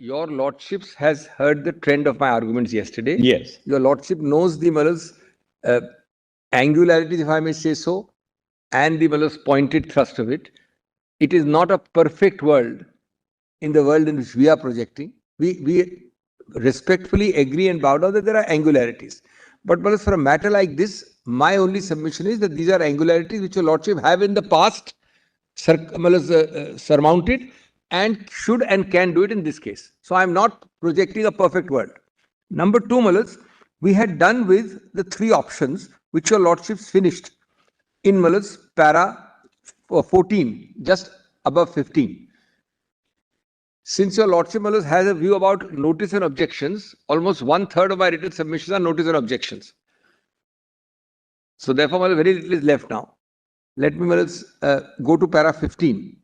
your lordships has heard the trend of my arguments yesterday. Yes. Your lordship knows the angularities, if I may say so, and the pointed thrust of it. It is not a perfect world in the world in which we are projecting. We respectfully agree and bow down that there are angularities. But for a matter like this, my only submission is that these are angularities which your lordship have in the past surmounted and should and can do it in this case. So I am not projecting a perfect world. Number two, we had done with the three options which your lordships finished in para 14, just above 15. Since your lordship has a view about notice and objections, almost 1/3 of my written submissions are notice and objections. So therefore, very little is left now. Let me go to para 15.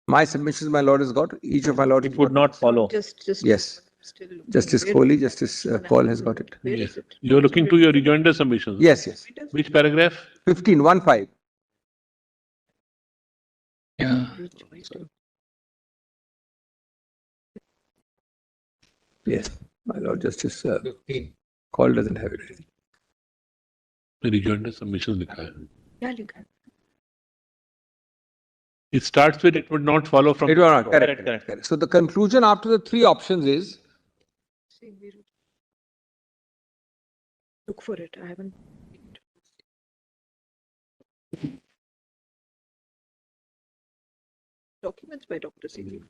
My submissions, my lord has got. Each of my lords. It would not follow. Yes. Justice Kohli, Justice Paul has got it. Yes. You're looking to your rejoinder submissions. Yes. Which paragraph? 15, 1-5. Yeah. Yes, my Lord Justice Call doesn't have it. The rejoinder submissions likha hai. क्या लिखा है? It starts with it would not follow from. It will not. Correct. So the conclusion after the three options is. Look for it. I haven't. Documents by Dr. Singhvi.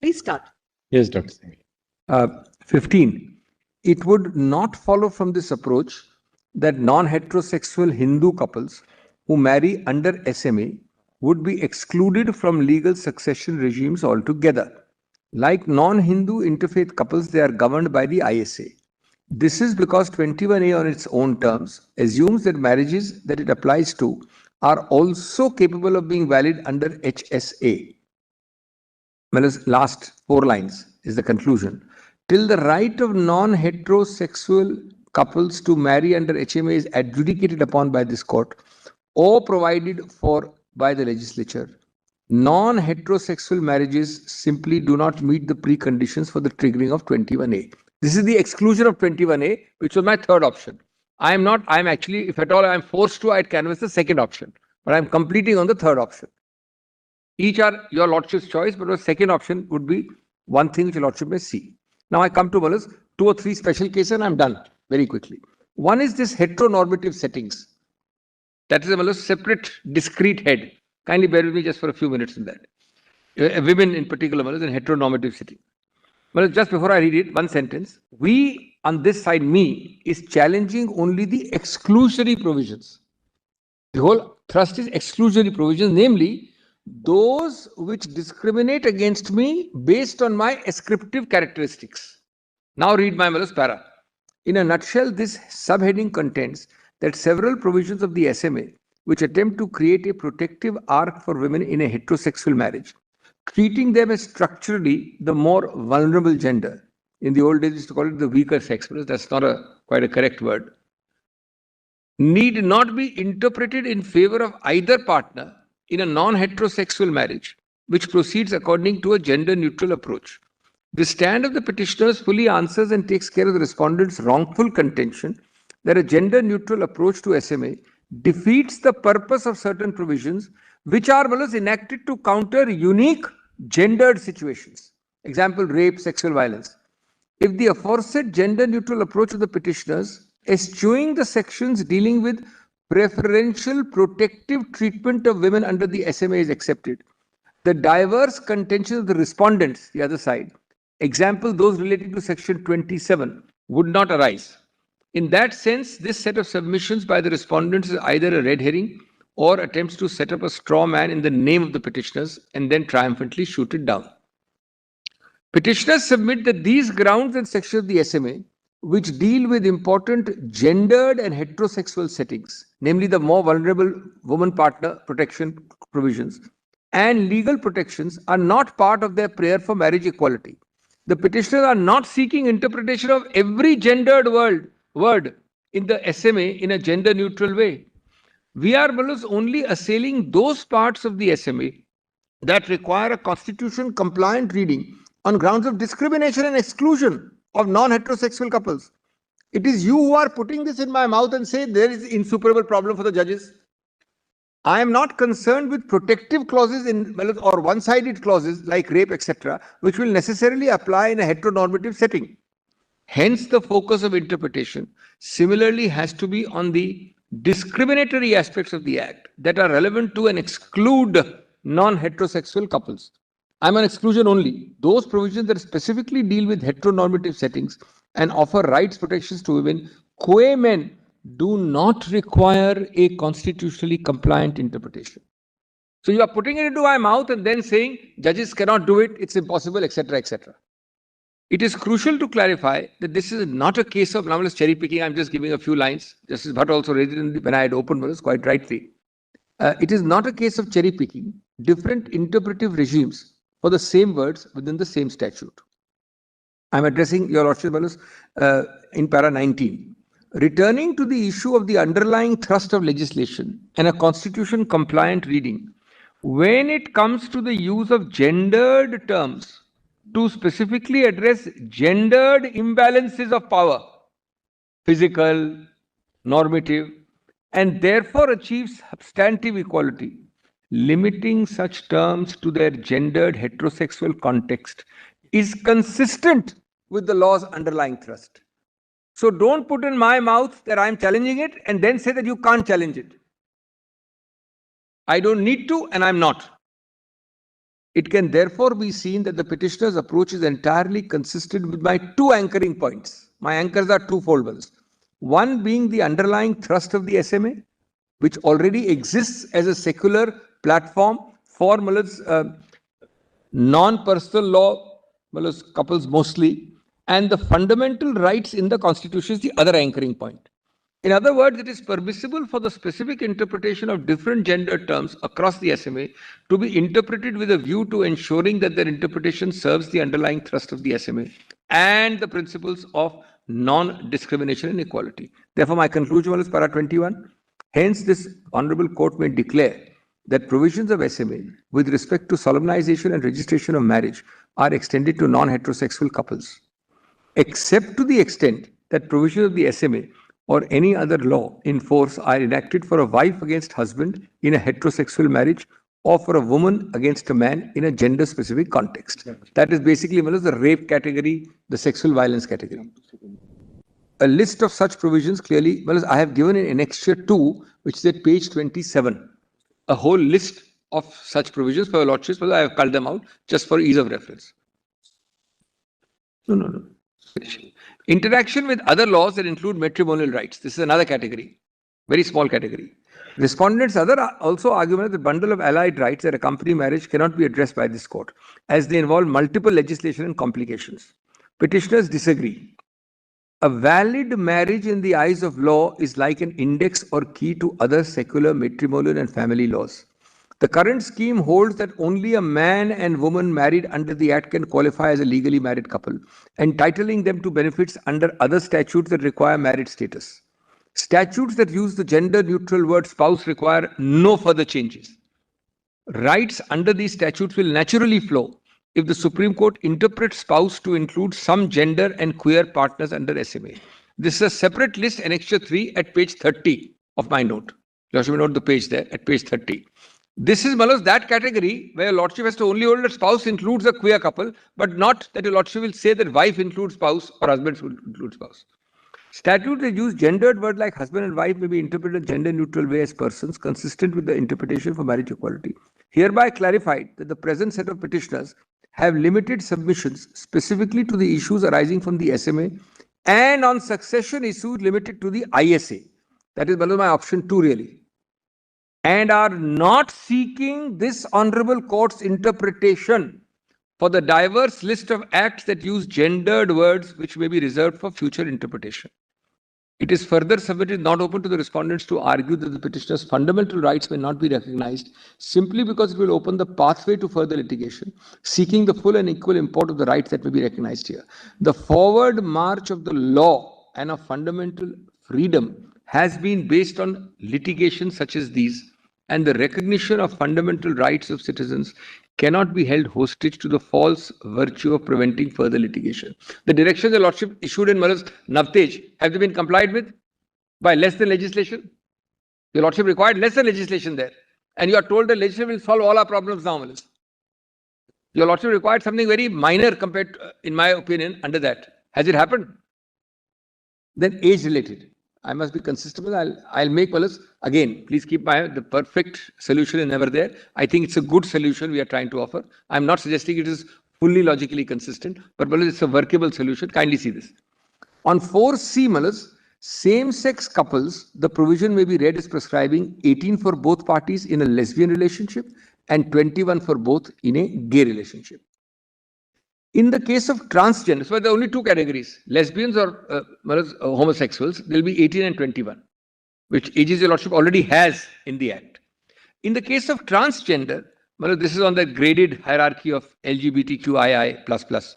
Please start. Yes, Dr. Singhvi. 15. It would not follow from this approach that non-heterosexual Hindu couples who marry under SMA would be excluded from legal succession regimes altogether. Like non-Hindu interfaith couples, they are governed by the ISA. This is because 21A on its own terms assumes that marriages that it applies to are also capable of being valid under HSA. Last 4 lines is the conclusion. Till the right of non-heterosexual couples to marry under HMA is adjudicated upon by this court or provided for by the legislature, non-heterosexual marriages simply do not meet the preconditions for the triggering of 21A. This is the exclusion of 21A, which was my third option. I'm actually, if at all I'm forced to, I'd canvass the second option, but I'm completing on the third option. Each are your lordship's choice, but the second option would be one thing which your lordship may see. Now I come to 2 or 3 special cases and I'm done very quickly. One is this heteronormative settings. That is a separate, discrete head. Kindly bear with me just for a few minutes in that. Women in particular, in heteronormative setting. Just before I read it, one sentence. We, on this side, me, is challenging only the exclusionary provisions. The whole thrust is exclusionary provisions, namely, those which discriminate against me based on my ascriptive characteristics. Now read my para. In a nutshell, this subheading contends that several provisions of the SMA which attempt to create a protective arc for women in a heterosexual marriage, treating them as structurally the more vulnerable gender. In the old days, we used to call it the weaker sex, but that's not quite a correct word. Need not be interpreted in favor of either partner in a non-heterosexual marriage, which proceeds according to a gender-neutral approach. The stand of the petitioners fully answers and takes care of the respondents' wrongful contention that a gender-neutral approach to SMA defeats the purpose of certain provisions which are enacted to counter unique gendered situations. Example, rape, sexual violence. If the aforesaid gender-neutral approach of the petitioners, eschewing the sections dealing with preferential protective treatment of women under the SMA is accepted, the diverse contentions of the respondents, the other side, example those relating to section 27, would not arise. In that sense, this set of submissions by the respondents is either a red herring or attempts to set up a straw man in the name of the petitioners and then triumphantly shoot it down. Petitioners submit that these grounds and sections of the SMA, which deal with important gendered and heterosexual settings, namely the more vulnerable woman partner protection provisions and legal protections, are not part of their prayer for marriage equality. The petitioners are not seeking interpretation of every gendered word in the SMA in a gender neutral way. We are only assailing those parts of the SMA that require a constitution compliant reading on grounds of discrimination and exclusion of non heterosexual couples. It is you who are putting this in my mouth and say there is insuperable problem for the judges. I am not concerned with protective clauses or one-sided clauses like rape, etc., which will necessarily apply in a heteronormative setting. Hence, the focus of interpretation similarly has to be on the discriminatory aspects of the Act that are relevant to and exclude non-heterosexual couples. I'm on exclusion only. Those provisions that specifically deal with heteronormative settings and offer rights protections to women, qua men, do not require a constitutionally compliant interpretation. So you are putting it into my mouth and then saying judges cannot do it, it's impossible, etc., etc. It is crucial to clarify that this is not a case of anomalous cherry picking. I'm just giving a few lines. Justice Bhatt also raised it when I had opened was quite rightly. It is not a case of cherry picking different interpretive regimes for the same words within the same statute. I'm addressing your Lordship in para 19. Returning to the issue of the underlying thrust of legislation and a constitution compliant reading, when it comes to the use of gendered terms to specifically address gendered imbalances of power, physical, normative, and therefore achieve substantive equality, limiting such terms to their gendered heterosexual context is consistent with the law's underlying thrust. So don't put in my mouth that I'm challenging it and then say that you can't challenge it. I don't need to and I'm not. It can therefore be seen that the petitioner's approach is entirely consistent with my two anchoring points. My anchors are twofold. One being the underlying thrust of the SMA, which already exists as a secular platform for non-personal law couples mostly, and the fundamental rights in the Constitution is the other anchoring point. In other words, it is permissible for the specific interpretation of different gender terms across the SMA to be interpreted with a view to ensuring that their interpretation serves the underlying thrust of the SMA and the principles of non-discrimination and equality. Therefore, my conclusion was para 21. Hence, this Honorable Court may declare that provisions of SMA with respect to solemnization and registration of marriage are extended to non-heterosexual couples, except to the extent that provisions of the SMA or any other law in force are enacted for a wife against husband in a heterosexual marriage or for a woman against a man in a gender-specific context. That is basically the rape category, the sexual violence category. A list of such provisions clearly, I have given in Annexure 2, which is at page 27. A whole list of such provisions for your lordships, but I have culled them out just for ease of reference. No. Interaction with other laws that include matrimonial rights. This is another category, very small category. Respondents' other also argument that the bundle of allied rights that accompany marriage cannot be addressed by this court, as they involve multiple legislation and complications. Petitioners disagree. A valid marriage in the eyes of law is like an index or key to other secular matrimonial and family laws. The current scheme holds that only a man and woman married under the Act can qualify as a legally married couple, entitling them to benefits under other statutes that require marriage status. Statutes that use the gender-neutral word spouse require no further changes. Rights under these statutes will naturally flow if the Supreme Court interprets spouse to include some gender and queer partners under SMA. This is a separate list, Annexure 3 at page 30 of my note. You should note the page there at page 30. This is that category where Lordship has to only hold that spouse includes a queer couple, but not that your Lordship will say that wife includes spouse or husband includes spouse. Statutes that use gendered words like husband and wife may be interpreted in gender-neutral way as persons, consistent with the interpretation for marriage equality. Hereby clarified that the present set of petitioners have limited submissions specifically to the issues arising from the SMA and on succession issues limited to the ISA. That is my option 2 really. And are not seeking this Honorable Court's interpretation for the diverse list of acts that use gendered words which may be reserved for future interpretation. It is further submitted not open to the respondents to argue that the petitioner's fundamental rights may not be recognized simply because it will open the pathway to further litigation, seeking the full and equal import of the rights that may be recognized here. The forward march of the law and of fundamental freedom has been based on litigation such as these, and the recognition of fundamental rights of citizens cannot be held hostage to the false virtue of preventing further litigation. The directions the Lordship issued in Malas Navtej, have they been complied with by less than legislation? Your Lordship required less than legislation there. And you are told that legislation will solve all our problems now, Malas. Your Lordship required something very minor compared to, in my opinion, under that. Has it happened? Then age-related. I must be consistent. I'll make Malas. Again, please keep the perfect solution is never there. I think it's a good solution we are trying to offer. I'm not suggesting it is fully logically consistent, but Malas, it's a workable solution. Kindly see this. On 4C, Malas, same-sex couples, the provision may be read as prescribing 18 for both parties in a lesbian relationship and 21 for both in a gay relationship. In the case of transgender, so there are only two categories, lesbians or homosexuals, there will be 18 and 21, which ages your Lordship already has in the Act. In the case of transgender, this is on the graded hierarchy of LGBTQII++.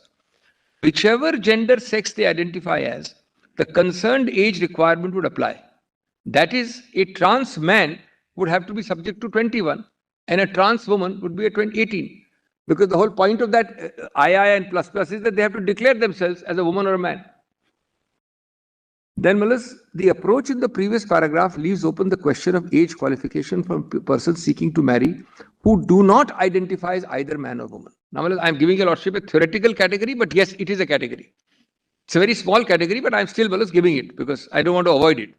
Whichever gender sex they identify as, the concerned age requirement would apply. That is, a trans man would have to be subject to 21 and a trans woman would be at 18. Because the whole point of that II and plus plus is that they have to declare themselves as a woman or a man. Then, Malas, the approach in the previous paragraph leaves open the question of age qualification for persons seeking to marry who do not identify as either man or woman. Now, Malas, I am giving your Lordship a theoretical category, but yes, it is a category. It's a very small category, but I am still, Malas, giving it because I don't want to avoid it.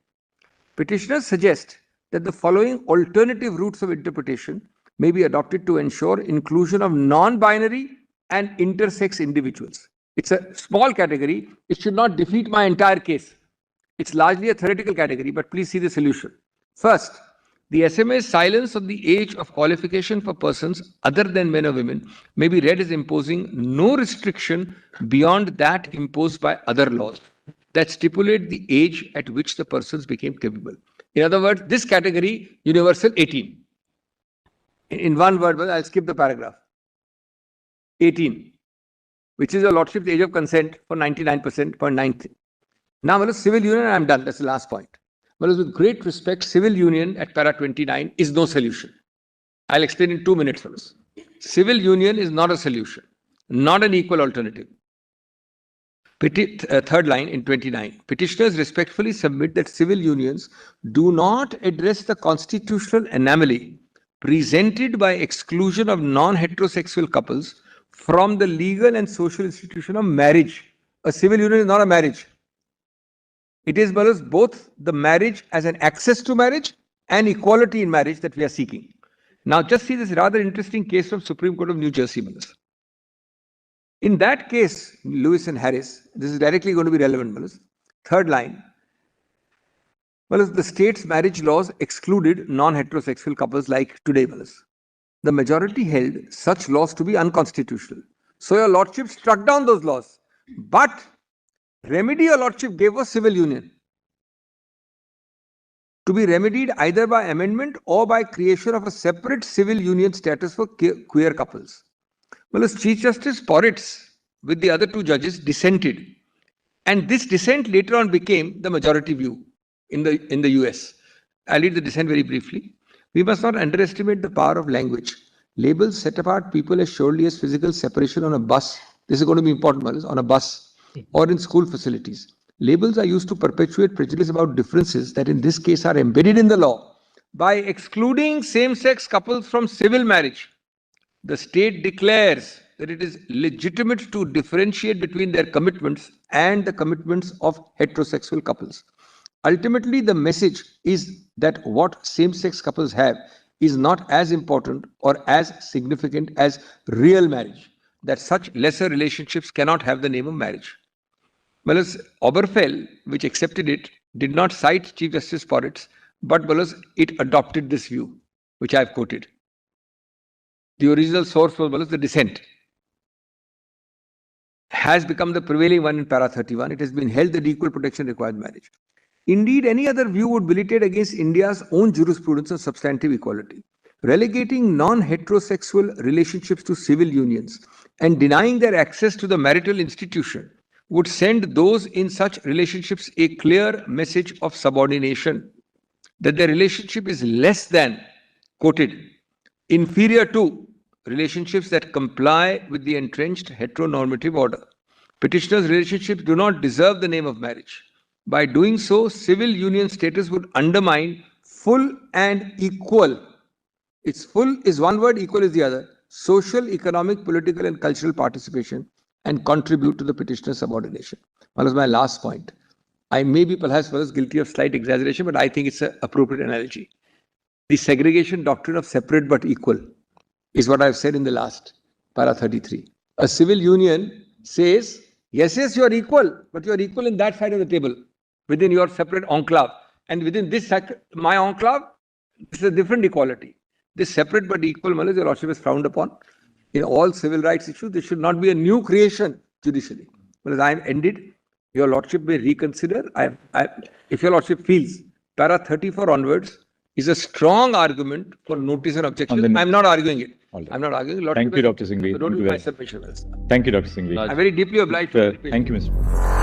Petitioners suggest that the following alternative routes of interpretation may be adopted to ensure inclusion of non-binary and intersex individuals. It's a small category. It should not defeat my entire case. It's largely a theoretical category, but please see the solution. First, the SMA's silence on the age of qualification for persons other than men or women may be read as imposing no restriction beyond that imposed by other laws that stipulate the age at which the persons became capable. In other words, this category, universal 18. In one word, I'll skip the paragraph. 18, which is your Lordship's age of consent for 99%. Now, civil union, I'm done. That's the last point. Well, with great respect, civil union at para 29 is no solution. I'll explain in 2 minutes. Civil union is not a solution, not an equal alternative. Third line in 29. Petitioners respectfully submit that civil unions do not address the constitutional anomaly presented by exclusion of non-heterosexual couples from the legal and social institution of marriage. A civil union is not a marriage. It is both the marriage as an access to marriage and equality in marriage that we are seeking. Now, just see this rather interesting case from Supreme Court of New Jersey. In that case, Lewis and Harris, this is directly going to be relevant. Third line. The state's marriage laws excluded non-heterosexual couples like today. The majority held such laws to be unconstitutional. So your Lordship struck down those laws. But remedy your Lordship gave was civil union, to be remedied either by amendment or by creation of a separate civil union status for queer couples. Chief Justice Porritz, with the other two judges, dissented. And this dissent later on became the majority view in the US. I'll read the dissent very briefly. We must not underestimate the power of language. Labels set apart people as surely as physical separation on a bus. This is going to be important, on a bus or in school facilities. Labels are used to perpetuate prejudice about differences that in this case are embedded in the law. By excluding same-sex couples from civil marriage, the state declares that it is legitimate to differentiate between their commitments and the commitments of heterosexual couples. Ultimately, the message is that what same-sex couples have is not as important or as significant as real marriage, that such lesser relationships cannot have the name of marriage. Whereas Oberfell, which accepted it, did not cite Chief Justice Porritz, but it adopted this view, which I have quoted. The original source was the dissent. has become the prevailing one in para 31. It has been held that equal protection requires marriage. Indeed, any other view would militate against India's own jurisprudence on substantive equality. Relegating non-heterosexual relationships to civil unions and denying their access to the marital institution would send those in such relationships a clear message of subordination, that their relationship is less than, quoted, inferior to relationships that comply with the entrenched heteronormative order. Petitioners' relationships do not deserve the name of marriage. By doing so, civil union status would undermine full and equal. It's full is one word, equal is the other. Social, economic, political, and cultural participation and contribute to the petitioner's subordination. One was my last point. I may be perhaps guilty of slight exaggeration, but I think it's an appropriate analogy. The segregation doctrine of separate but equal is what I've said in the last para 33. A civil union says, yes, you are equal, but you are equal in that side of the table, within your separate enclave. And within this, my enclave, this is a different equality. This separate but equal, your Lordship, is frowned upon. In all civil rights issues, this should not be a new creation judicially. Well, I am ended. Your Lordship may reconsider. If your Lordship feels para 34 onwards is a strong argument for notice and objection, I'm not arguing it. All right. I'm not arguing. Thank you, Dr. Singhvi. Don't do my submission. Thank you, Dr. Singhvi. I'm very deeply obliged. Thank you, Mr.